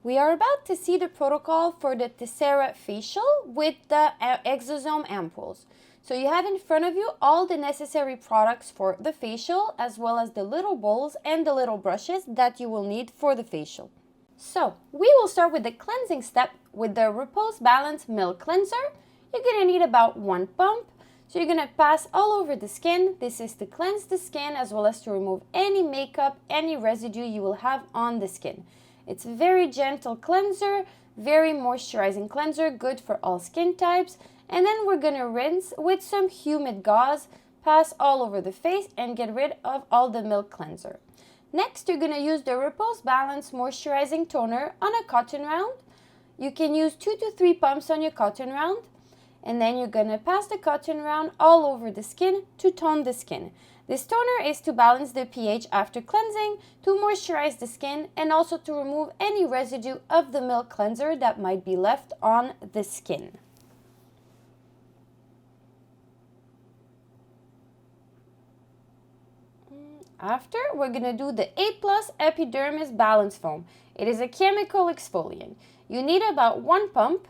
We are about to see the protocol for the THESERA facial with the Exosome Ampoules. So you have in front of you all the necessary products for the facial, as well as the little bowls and the little brushes that you will need for the facial. So we will start with the cleansing step with the Repose Balance Milk Cleanser. You're going to need about 1 pump. So you're going to pass all over the skin. This is to cleanse the skin as well as to remove any makeup, any residue you will have on the skin. It's a very gentle cleanser, very moisturizing cleanser, good for all skin types. And then we're going to rinse with some humid gauze, pass all over the face and get rid of all the milk cleanser. Next, you're going to use the Repose Balance Moisturizing Toner on a cotton round. You can use 2 to 3 pumps on your cotton round. And then you're going to pass the cotton round all over the skin to tone the skin. This toner is to balance the pH after cleansing, to moisturize the skin, and also to remove any residue of the milk cleanser that might be left on the skin. After, we're going to do the A+ Epidermis Balance Foam. It is a chemical exfoliant. You need about 1 pump,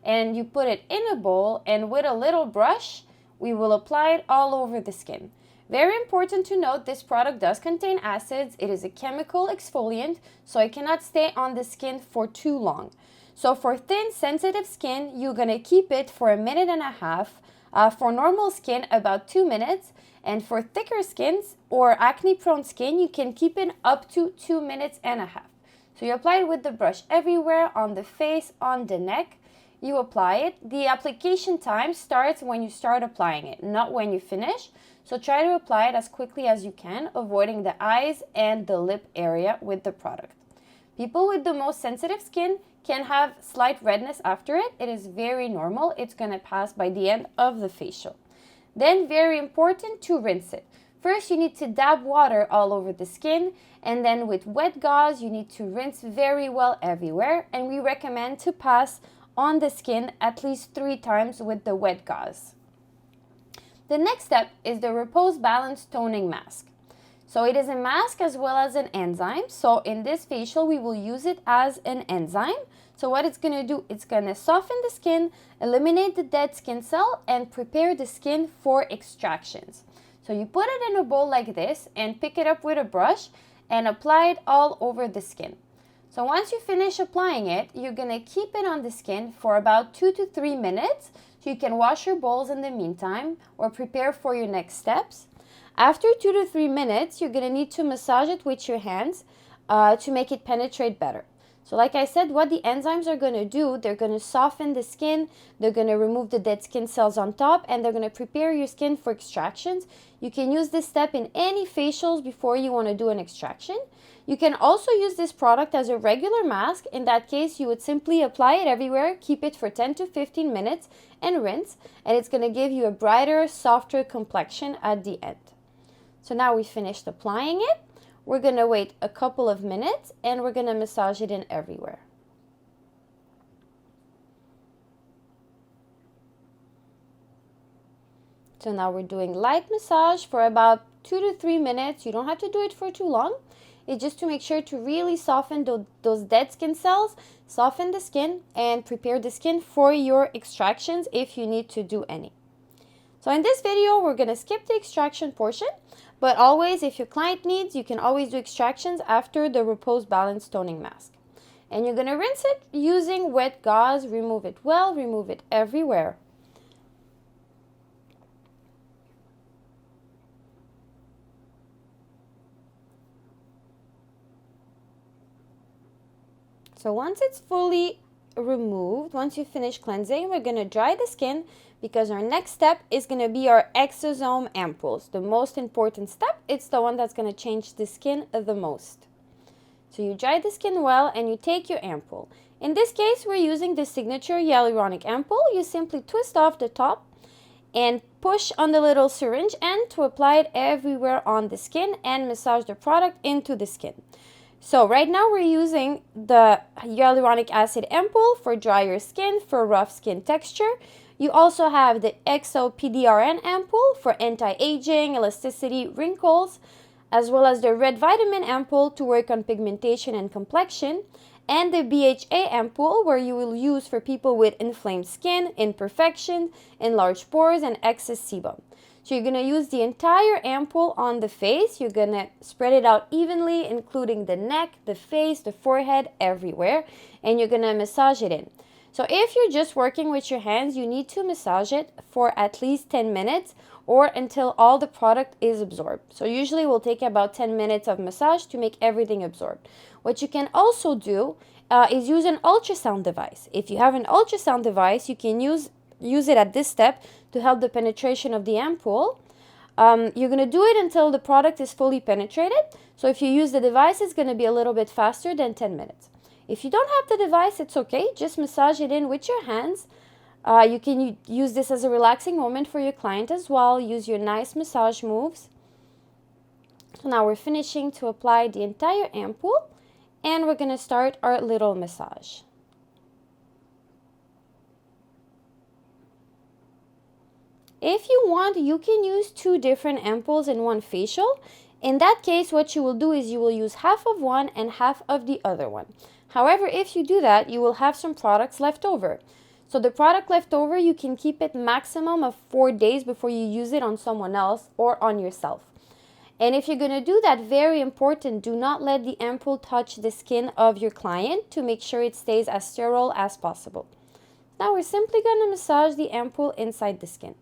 and you put it in a bowl, and with a little brush, we will apply it all over the skin. Very important to note, this product does contain acids. It is a chemical exfoliant, so it cannot stay on the skin for too long. So for thin, sensitive skin, you're going to keep it for 1.5 minutes. For normal skin, about 2 minutes. And for thicker skins or acne-prone skin, you can keep it up to 2.5 minutes. So you apply it with the brush everywhere, on the face, on the neck. You apply it. The application time starts when you start applying it, not when you finish. So try to apply it as quickly as you can, avoiding the eyes and the lip area with the product. People with the most sensitive skin can have slight redness after it. It is very normal. It's going to pass by the end of the facial. Then, very important, to rinse it. First, you need to dab water all over the skin, and then with wet gauze, you need to rinse very well everywhere, and we recommend to pass on the skin at least 3 times with the wet gauze. The next step is the Repose Balance Toning Mask. So it is a mask as well as an enzyme. So in this facial, we will use it as an enzyme. So what it's going to do, it's going to soften the skin, eliminate the dead skin cell, and prepare the skin for extractions. So you put it in a bowl like this and pick it up with a brush and apply it all over the skin. So once you finish applying it, you're going to keep it on the skin for about 2 to 3 minutes. So you can wash your bowls in the meantime or prepare for your next steps. After 2 to 3 minutes, you're going to need to massage it with your hands to make it penetrate better. So like I said, what the enzymes are going to do, they're going to soften the skin, they're going to remove the dead skin cells on top, and they're going to prepare your skin for extractions. You can use this step in any facials before you want to do an extraction. You can also use this product as a regular mask. In that case, you would simply apply it everywhere, keep it for 10 to 15 minutes, and rinse, and it's going to give you a brighter, softer complexion at the end. So now we finished applying it. We're going to wait a couple of minutes and we're going to massage it in everywhere. So now we're doing light massage for about 2 to 3 minutes. You don't have to do it for too long. It's just to make sure to really soften those dead skin cells, soften the skin, and prepare the skin for your extractions if you need to do any. So in this video, we're going to skip the extraction portion, but always, if your client needs, you can always do extractions after the Repose Balance Toning Mask. And you're going to rinse it using wet gauze, remove it well, remove it everywhere. So once it's fully removed, once you finish cleansing, we're going to dry the skin because our next step is going to be our exosome ampoules. The most important step, it's the one that's going to change the skin the most. So you dry the skin well and you take your ampoule. In this case, we're using the Signature Hyaluronic Ampoule. You simply twist off the top and push on the little syringe end to apply it everywhere on the skin and massage the product into the skin. So right now we're using the hyaluronic acid ampoule for drier skin, for rough skin texture. You also have the XO-PDRN ampoule for anti-aging, elasticity, wrinkles, as well as the red vitamin ampoule to work on pigmentation and complexion. and the BHA ampoule, where you will use for people with inflamed skin, imperfections, enlarged pores, and excess sebum. So you're going to use the entire ampoule on the face. You're going to spread it out evenly, including the neck, the face, the forehead, everywhere. And you're going to massage it in. So if you're just working with your hands, you need to massage it for at least 10 minutes or until all the product is absorbed. So usually it will take about 10 minutes of massage to make everything absorbed. What you can also do is use an ultrasound device. If you have an ultrasound device, you can use it at this step to help the penetration of the ampoule. You're going to do it until the product is fully penetrated. So if you use the device, it's going to be a little bit faster than 10 minutes. If you don't have the device, it's okay. Just massage it in with your hands. You can use this as a relaxing moment for your client as well. Use your nice massage moves. So now we're finishing to apply the entire ampoule, and we're going to start our little massage. If you want, you can use 2 different ampoules in one facial. In that case, what you will do is you will use half of one and half of the other one. However, if you do that, you will have some products left over. So the product left over, you can keep it maximum of 4 days before you use it on someone else or on yourself. And if you're going to do that, very important, do not let the ampoule touch the skin of your client to make sure it stays as sterile as possible. Now we're simply going to massage the ampoule inside the skin.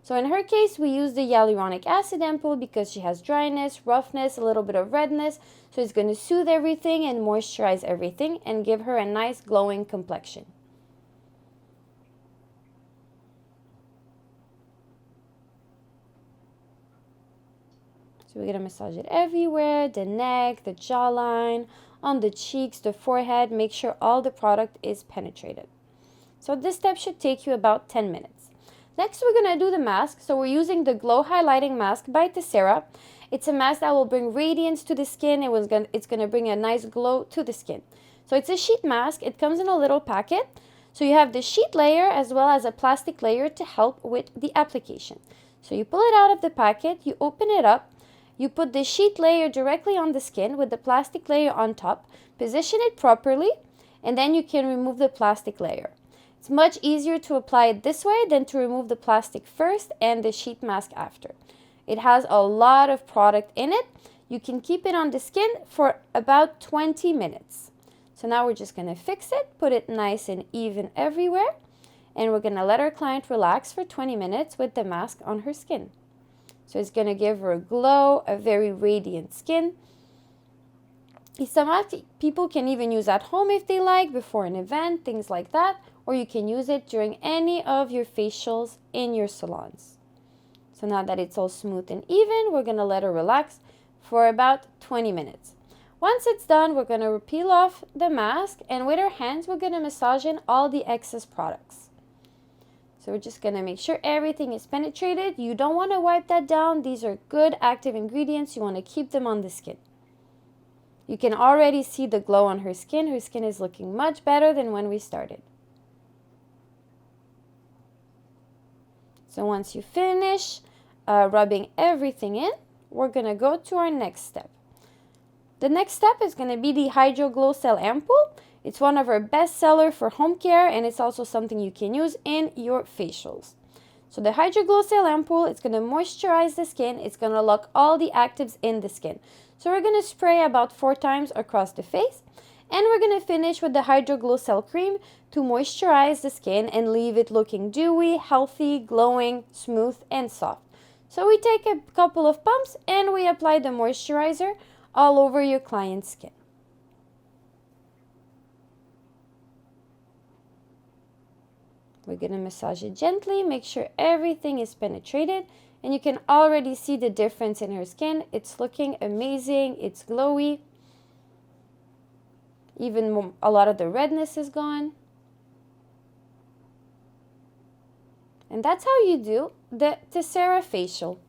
So in her case, we use the hyaluronic acid ampoule because she has dryness, roughness, a little bit of redness. So it's going to soothe everything and moisturize everything and give her a nice glowing complexion. So we're going to massage it everywhere, the neck, the jawline, on the cheeks, the forehead. Make sure all the product is penetrated. So this step should take you about 10 minutes. Next, we're going to do the mask. So we're using the Glow Highlighting Mask by THESERA. It's a mask that will bring radiance to the skin. It's going to bring a nice glow to the skin. So it's a sheet mask. It comes in a little packet. So you have the sheet layer as well as a plastic layer to help with the application. So you pull it out of the packet, you open it up, you put the sheet layer directly on the skin with the plastic layer on top, position it properly, and then you can remove the plastic layer. It's much easier to apply it this way than to remove the plastic first and the sheet mask after. It has a lot of product in it. You can keep it on the skin for about 20 minutes. So now we're just going to fix it, put it nice and even everywhere, and we're going to let our client relax for 20 minutes with the mask on her skin. So it's going to give her a glow, a very radiant skin. Some people can even use at home if they like, before an event, things like that. Or you can use it during any of your facials in your salons. So now that it's all smooth and even, we're going to let her relax for about 20 minutes. Once it's done, we're going to peel off the mask, and with our hands, we're going to massage in all the excess products. So we're just going to make sure everything is penetrated. You don't want to wipe that down. These are good active ingredients. You want to keep them on the skin. You can already see the glow on her skin. Her skin is looking much better than when we started. So once you finish rubbing everything in, we're going to go to our next step. The next step is going to be the Hydro Glow Cell Ampoule. It's one of our best sellers for home care, and it's also something you can use in your facials. So the Hydro Glow Cell Ampoule, it's going to moisturize the skin. It's going to lock all the actives in the skin. So we're going to spray about 4 times across the face. And we're going to finish with the Hydro Glow Cell Cream to moisturize the skin and leave it looking dewy, healthy, glowing, smooth, and soft. So we take a couple of pumps and we apply the moisturizer all over your client's skin. We're going to massage it gently, make sure everything is penetrated, and you can already see the difference in her skin. It's looking amazing, it's glowy. Even a lot of the redness is gone. And that's how you do the THESERA facial.